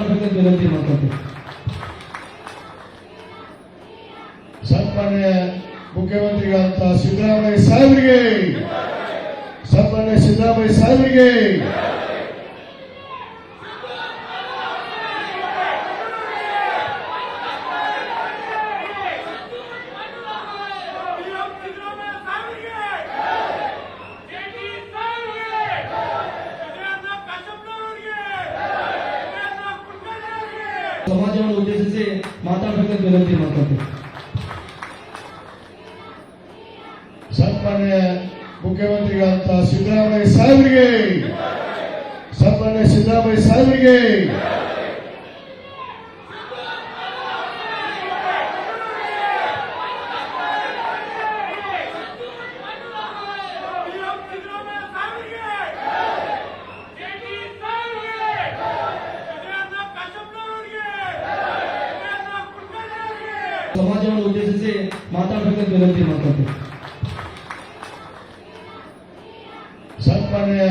ಮಾತಾಡಬೇಕಂತ ವಿನಂತಿ ಮಾಡ್ಕೊಳ್ತೀವಿ. ಸನ್ಮಾನ್ಯ ಮುಖ್ಯಮಂತ್ರಿಗಳಂತ ಸಿದ್ದರಾಮಯ್ಯ ಸಾಹೇಬರಿಗೆ, ಸನ್ಮಾನ್ಯ ಸಿದ್ದರಾಮಯ್ಯ ಸಾಹೇಬರಿಗೆ, ಸಮಾಜವನ್ನು ಉದ್ದೇಶಿಸಿ ಮಾತಾಡಬೇಕಂತ ವಿನಂತಿ ಮಾಡ್ಕೊಳ್ತೀವಿ. ಸನ್ಮಾನ್ಯ ಮುಖ್ಯಮಂತ್ರಿಗಳಂತ ಸಿದ್ದರಾಮಯ್ಯ ಸಾಹೇಬರಿಗೆ, ಸನ್ಮಾನ್ಯ ಸಿದ್ದರಾಮಯ್ಯ ಸಾಹೇಬರಿಗೆ, ಸಮಾಜವನ್ನು ಉದ್ದೇಶಿಸಿ ಮಾತಾಡಬೇಕಂತ ವಿನಂತಿ ಮಾಡ್ಕೊಳ್ತೀವಿ. ಸನ್ಮಾನ್ಯ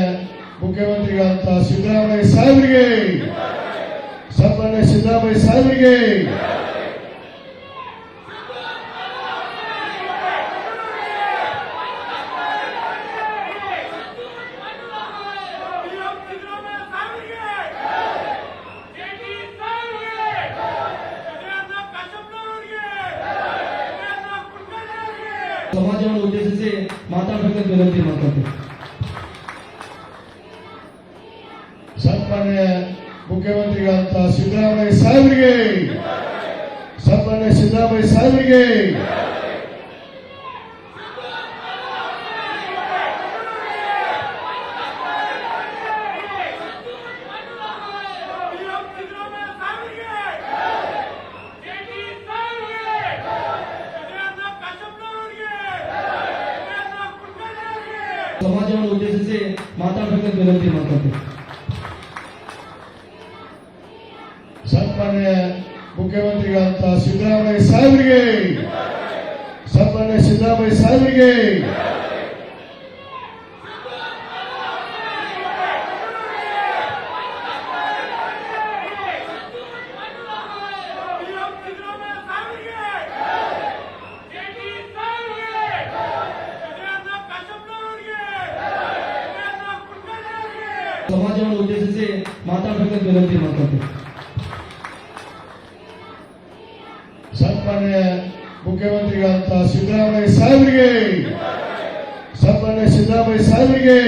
ಮುಖ್ಯಮಂತ್ರಿಗಳಂತ ಸಿದ್ದರಾಮಯ್ಯ ಸಾಹೇಬರಿಗೆ, ಸನ್ಮಾನ್ಯ ಸಿದ್ದರಾಮಯ್ಯ ಸಾಹೇಬರಿಗೆ, ಸಮಾಜವನ್ನು ಉದ್ದೇಶಿಸಿ ಮಾತಾಡಬೇಕಂತ ವಿನಂತಿ ಮಾಡ್ಕೊಳ್ತೀವಿ. ಸನ್ಮಾನ್ಯ ಮುಖ್ಯಮಂತ್ರಿಗಳಂತ ಸಿದ್ದರಾಮಯ್ಯ ಸಾಹೇಬರಿಗೆ, ಸನ್ಮಾನ್ಯ ಸಿದ್ದರಾಮಯ್ಯ ಸಾಹೇಬರಿಗೆ, ಸಮಾಜವನ್ನು ಉದ್ದೇಶಿಸಿ ಮಾತಾಡಬೇಕಂತ ವಿನಂತಿ ಮಾಡ್ಕೊಳ್ತೀವಿ. ಸನ್ಮಾನ್ಯ ಮುಖ್ಯಮಂತ್ರಿಗಳಂತ ಸಿದ್ದರಾಮಯ್ಯ ಸಾಹೇಬರಿಗೆ, ಸನ್ಮಾನ್ಯ ಸಿದ್ದರಾಮಯ್ಯ ಸಾಹೇಬರಿಗೆ, ಸಮಾಜವನ್ನು ಉದ್ದೇಶಿಸಿ ಮಾತಾಡಬೇಕಂತ ವಿನಂತಿ ಮಾಡ್ಕೊಳ್ತೀವಿ. ಸನ್ಮಾನ್ಯ ಮುಖ್ಯಮಂತ್ರಿಗಳಂತ ಸಿದ್ದರಾಮಯ್ಯ ಸಾಹೇಬರಿಗೆ, ಸನ್ಮಾನ್ಯ ಸಿದ್ದರಾಮಯ್ಯ ಸಾಹೇಬರಿಗೆ,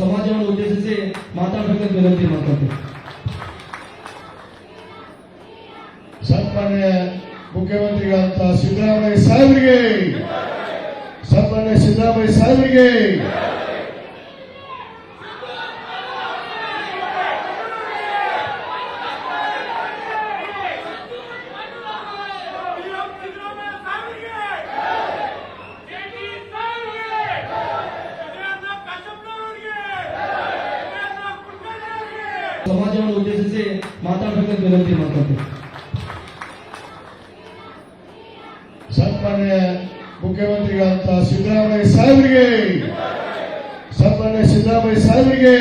ಸಮಾಜವನ್ನು ಉದ್ದೇಶಿಸಿ ಮಾತಾಡಬೇಕಂತ ವಿನಂತಿ ಮಾಡ್ಕೊಳ್ತೀವಿ. ಸನ್ಮಾನ್ಯ ಮುಖ್ಯಮಂತ್ರಿಗಳಂತ ಸಿದ್ದರಾಮಯ್ಯ ಸಾಹೇಬರಿಗೆ, ಸನ್ಮಾನ್ಯ ಸಿದ್ದರಾಮಯ್ಯ ಸಾಹೇಬರಿಗೆ, ಸಮಾಜವನ್ನು ಉದ್ದೇಶಿಸಿ ಮಾತಾಡಬೇಕಂತ ವಿನಂತಿ ಮಾಡ್ಕೊಳ್ತೀವಿ. ಸನ್ಮಾನ್ಯ ಮುಖ್ಯಮಂತ್ರಿಗಳಂತ ಸಿದ್ದರಾಮಯ್ಯ ಸಾಹೇಬರಿಗೆ, ಸನ್ಮಾನ್ಯ ಸಿದ್ದರಾಮಯ್ಯ ಸಾಹೇಬರಿಗೆ,